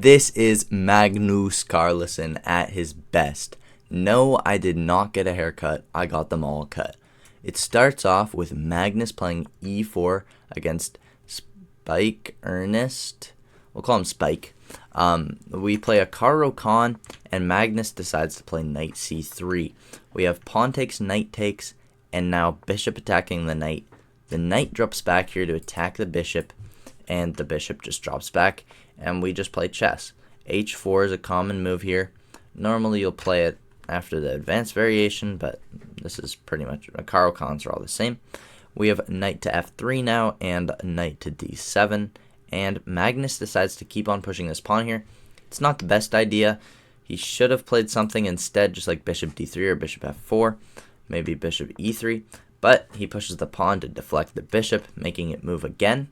This is Magnus Carlson at his best. No, I did not get a haircut. I got them all cut. It starts off with Magnus playing e4 against Spike Ernest. We'll call him Spike. We play a Caro Con, and Magnus decides to play knight c3. We have pawn takes, knight takes, and now bishop attacking the knight. The knight drops back here to attack the bishop, and the bishop just drops back, and we just play chess. h4 is a common move here. Normally you'll play it after the advanced variation, but this is pretty much, Caro Cons are all the same. We have knight to f3 now, and knight to d7, and Magnus decides to keep on pushing this pawn here. It's not the best idea. He should have played something instead, just like bishop d3 or bishop f4, maybe bishop e3, but he pushes the pawn to deflect the bishop, making it move again.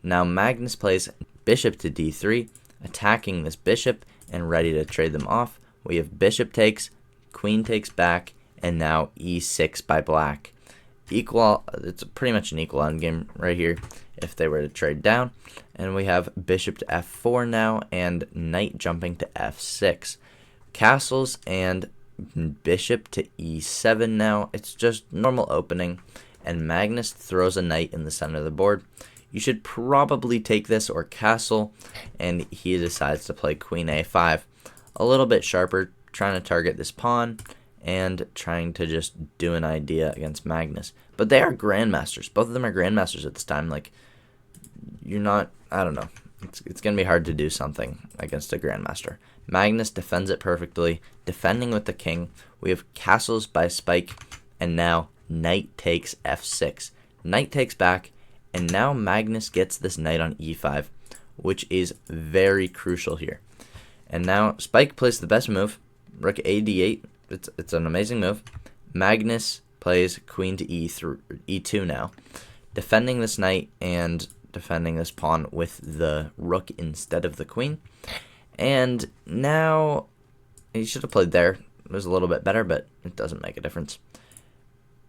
Now Magnus plays bishop to d3, attacking this bishop and ready to trade them off. We have bishop takes, queen takes back, and now e6 by black. It's pretty much an equal endgame right here if they were to trade down. And we have bishop to f4 now, and knight jumping to f6. Castles and bishop to e7 now. It's just normal opening, and Magnus throws a knight in the center of the board. You should probably take this or castle, and he decides to play queen a5. A little bit sharper, trying to target this pawn and trying to just do an idea against Magnus. But they are grandmasters. Both of them are grandmasters at this time. Like, you're not, I don't know. It's going to be hard to do something against a grandmaster. Magnus defends it perfectly, defending with the king. We have castles by Spike, and now knight takes f6. Knight takes back, and now Magnus gets this knight on e5, which is very crucial here. And now Spike plays the best move, rook a d8. It's an amazing move. Magnus plays queen to e2 now, defending this knight and defending this pawn with the rook instead of the queen. And now he should have played there. It was a little bit better, but it doesn't make a difference.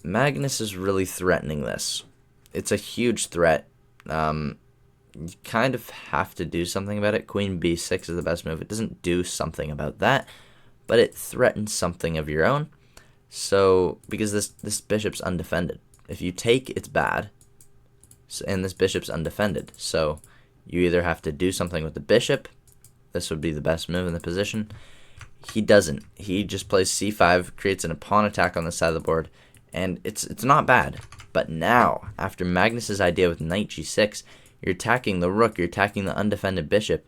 Magnus is really threatening this. It's a huge threat. You kind of have to do something about it. Queen b6 is the best move. It doesn't do something about that, but it threatens something of your own. So, because this bishop's undefended. If you take, it's bad. And this bishop's undefended. So, you either have to do something with the bishop. This would be the best move in the position. He doesn't. He just plays c5, creates a pawn attack on the side of the board, and it's not bad. But now, after Magnus's idea with knight g6, you're attacking the rook, you're attacking the undefended bishop.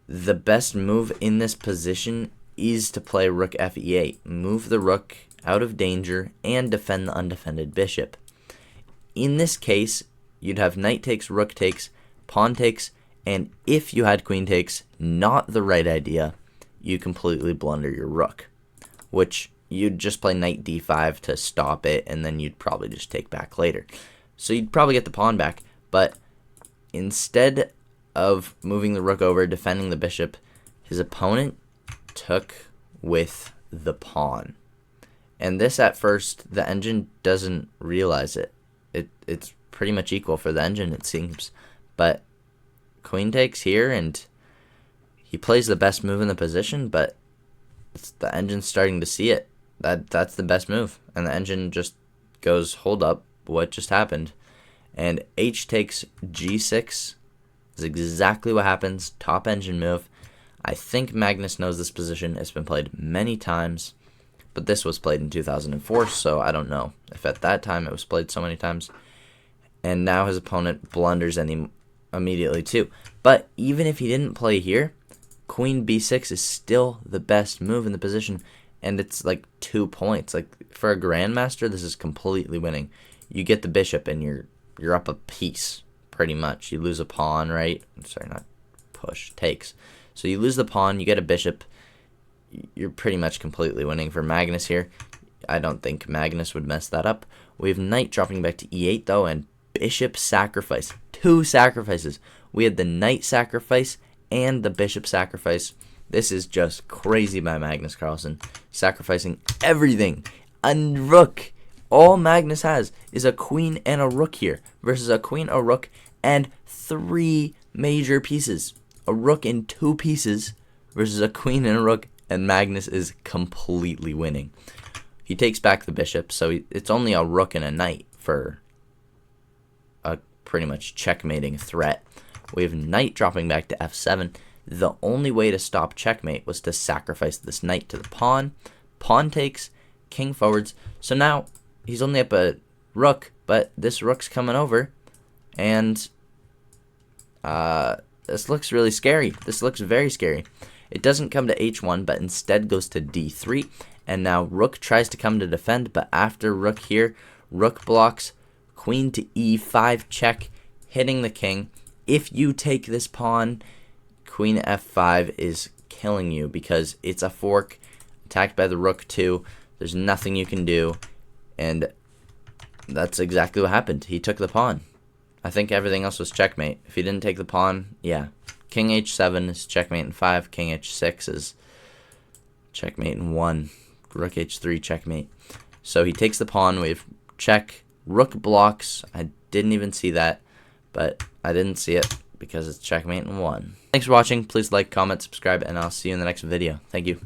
The best move in this position is to play rook fe8. Move the rook out of danger and defend the undefended bishop. In this case, you'd have knight takes, rook takes, pawn takes, and if you had queen takes, not the right idea, you completely blunder your rook, which you'd just play knight d5 to stop it, and then you'd probably just take back later. So you'd probably get the pawn back, but instead of moving the rook over, defending the bishop, his opponent took with the pawn. And this, at first, the engine doesn't realize it. It's pretty much equal for the engine, it seems. But queen takes here, and he plays the best move in the position, but the engine's starting to see it. That's the best move. And the engine just goes, hold up, what just happened? And h takes g6 is exactly what happens. Top engine move. I think Magnus knows this position. It's been played many times, but this was played in 2004, so I don't know if at that time it was played so many times. And now his opponent blunders immediately too. But even if he didn't play here, queen b6 is still the best move in the position, and it's like 2 points. Like, for a grandmaster, this is completely winning. You get the bishop, and you're up a piece, pretty much. You lose a pawn, right? Sorry, not push, takes. So you lose the pawn, you get a bishop. You're pretty much completely winning for Magnus here. I don't think Magnus would mess that up. We have knight dropping back to e8, though, and bishop sacrifice. 2 sacrifices. We had the knight sacrifice and the bishop sacrifice. This is just crazy by Magnus Carlsen. Sacrificing everything. A rook. All Magnus has is a queen and a rook here versus a queen, a rook, and 3 major pieces. a rook in 2 pieces versus a queen and a rook, and Magnus is completely winning. He takes back the bishop, so it's only a rook and a knight for a pretty much checkmating threat. We have knight dropping back to f7. The only way to stop checkmate was to sacrifice this knight to the pawn. Pawn takes, king forwards. So now he's only up a rook, but this rook's coming over, and this looks really scary. This looks very scary. It doesn't come to h1, but instead goes to d3, and now rook tries to come to defend, but after rook here, rook blocks, queen to e5 check, hitting the king. If you take this pawn, queen f5 is killing you because it's a fork, attacked by the rook too. There's nothing you can do, and that's exactly what happened. He took the pawn. I think everything else was checkmate. If he didn't take the pawn, yeah. King h7 is checkmate in 5. King h6 is checkmate in 1. Rook h3 checkmate. So he takes the pawn. We have check. Rook blocks. I didn't even see that, but I didn't see it because it's checkmate in 1. Thanks for watching. Please like, comment, subscribe, and I'll see you in the next video. Thank you.